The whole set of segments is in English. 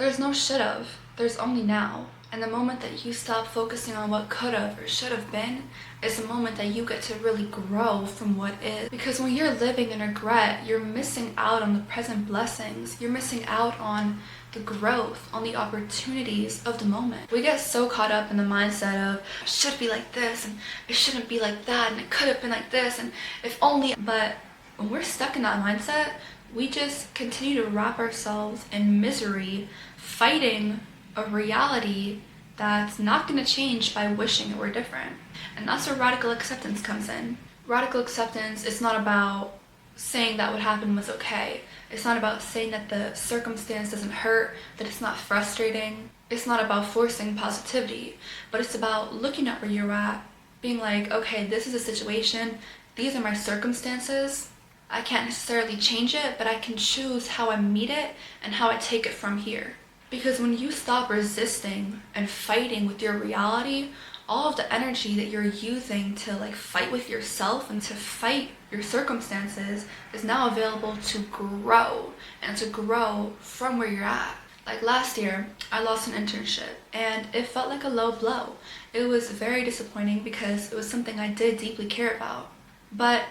There's no should've, there's only now. And the moment that you stop focusing on what could've or should've been is the moment that you get to really grow from what is. Because when you're living in regret, you're missing out on the present blessings. You're missing out on the growth, on the opportunities of the moment. We get so caught up in the mindset of, it should be like this, and it shouldn't be like that, and it could have been like this, and if only. But when we're stuck in that mindset, we just continue to wrap ourselves in misery, fighting a reality that's not going to change by wishing it were different. And that's where radical acceptance comes in. Radical acceptance is not about saying that what happened was okay. It's not about saying that the circumstance doesn't hurt, that it's not frustrating. It's not about forcing positivity, but it's about looking at where you're at, being like, okay, this is a situation, these are my circumstances. I can't necessarily change it, but I can choose how I meet it and how I take it from here. Because when you stop resisting and fighting with your reality, all of the energy that you're using to fight with yourself and to fight your circumstances is now available to grow, and to grow from where you're at. Like last year, I lost an internship and it felt like a low blow. It was very disappointing because it was something I did deeply care about. But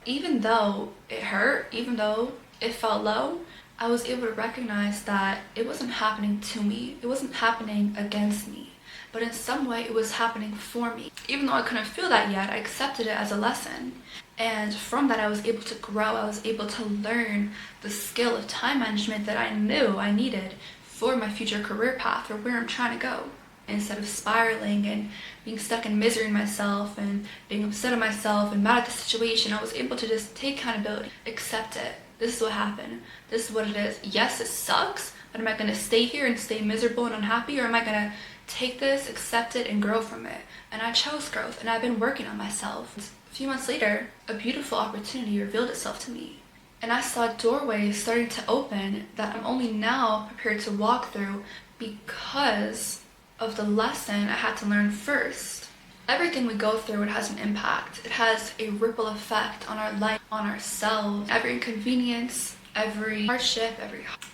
even though it hurt, even though it felt low, I was able to recognize that it wasn't happening to me. It wasn't happening against me. But in some way, it was happening for me. Even though I couldn't feel that yet, I accepted it as a lesson. And from that, I was able to grow. I was able to learn the skill of time management that I knew I needed for my future career path or where I'm trying to go. Instead of spiraling and being stuck in misery in myself and being upset at myself and mad at the situation, I was able to just take accountability, accept it. This is what happened. This is what it is. Yes, it sucks, but am I going to stay here and stay miserable and unhappy, or am I going to take this, accept it, and grow from it? And I chose growth, and I've been working on myself. A few months later, a beautiful opportunity revealed itself to me. And I saw doorways starting to open that I'm only now prepared to walk through because of the lesson I had to learn first. Everything we go through, it has an impact. It has a ripple effect on our life, on ourselves. Every inconvenience, every hardship,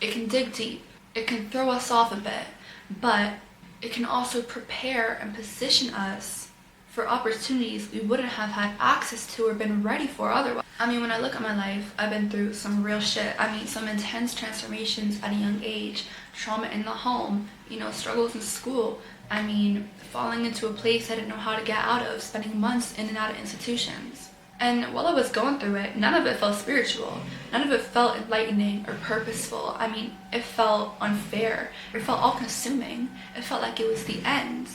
it can dig deep. It can throw us off a bit, but it can also prepare and position us for opportunities we wouldn't have had access to or been ready for otherwise. I mean, when I look at my life, I've been through some real shit. I mean, some intense transformations at a young age, trauma in the home, struggles in school. I mean, falling into a place I didn't know how to get out of, spending months in and out of institutions. And while I was going through it, none of it felt spiritual. None of it felt enlightening or purposeful. I mean, it felt unfair. It felt all-consuming. It felt like it was the end.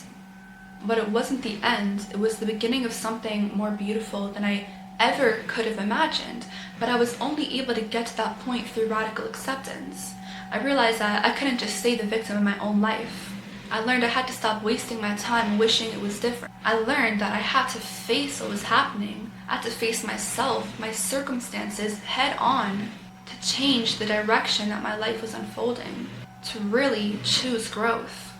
But it wasn't the end. It was the beginning of something more beautiful than I ever could have imagined. But I was only able to get to that point through radical acceptance. I realized that I couldn't just stay the victim of my own life. I learned I had to stop wasting my time wishing it was different. I learned that I had to face what was happening. I had to face myself, my circumstances head on to change the direction that my life was unfolding, to really choose growth.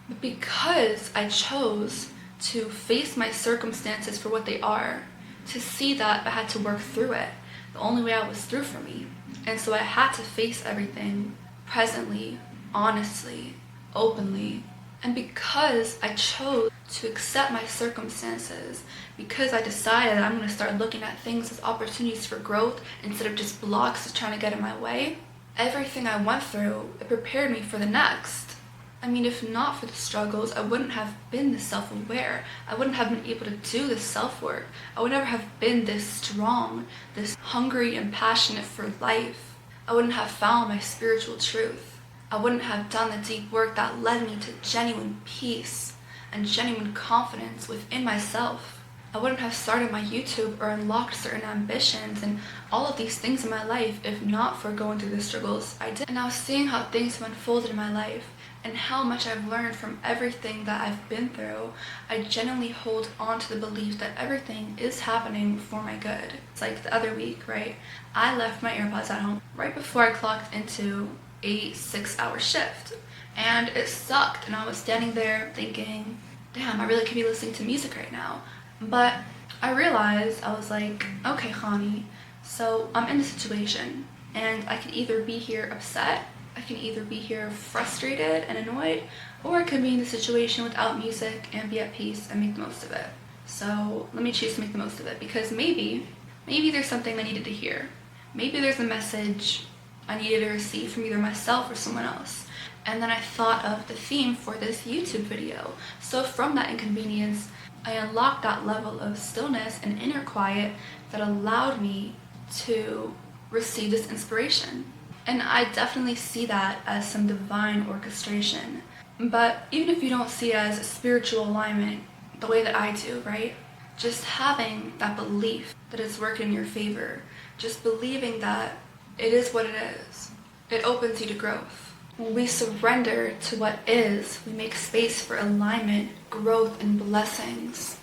But because I chose to face my circumstances for what they are, to see that I had to work through it, the only way out was through for me. And so I had to face everything presently, honestly, openly. And because I chose to accept my circumstances, because I decided I'm going to start looking at things as opportunities for growth instead of just blocks that's trying to get in my way, everything I went through, it prepared me for the next. I mean, if not for the struggles, I wouldn't have been this self-aware. I wouldn't have been able to do this self-work. I would never have been this strong, this hungry and passionate for life. I wouldn't have found my spiritual truth. I wouldn't have done the deep work that led me to genuine peace and genuine confidence within myself. I wouldn't have started my YouTube or unlocked certain ambitions and all of these things in my life if not for going through the struggles I did. And now seeing how things have unfolded in my life and how much I've learned from everything that I've been through, I genuinely hold on to the belief that everything is happening for my good. It's like the other week, right? I left my AirPods at home right before I clocked into a 6-hour shift, and it sucked, and I was standing there thinking, damn, I really could be listening to music right now. But I realized, I was like, okay, Chani, so I'm in a situation and I could either be here upset I can either be here frustrated and annoyed, or I could be in the situation without music and be at peace and make the most of it. So let me choose to make the most of it, because maybe there's something I needed to hear. Maybe there's a message I needed to receive from either myself or someone else. And then I thought of the theme for this YouTube video. So from that inconvenience, I unlocked that level of stillness and inner quiet that allowed me to receive this inspiration. And I definitely see that as some divine orchestration. But even if you don't see it as a spiritual alignment the way that I do, right? Just having that belief that it's working in your favor, just believing that it is what it is, it opens you to growth. When we surrender to what is, we make space for alignment, growth, and blessings.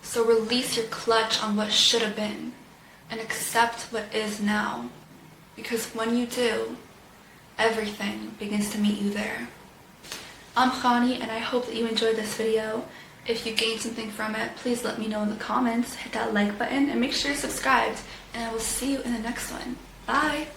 So release your clutch on what should have been and accept what is now. Because when you do, everything begins to meet you there. I'm Chani, and I hope that you enjoyed this video. If you gained something from it, please let me know in the comments. Hit that like button and make sure you're subscribed. And I will see you in the next one. Bye!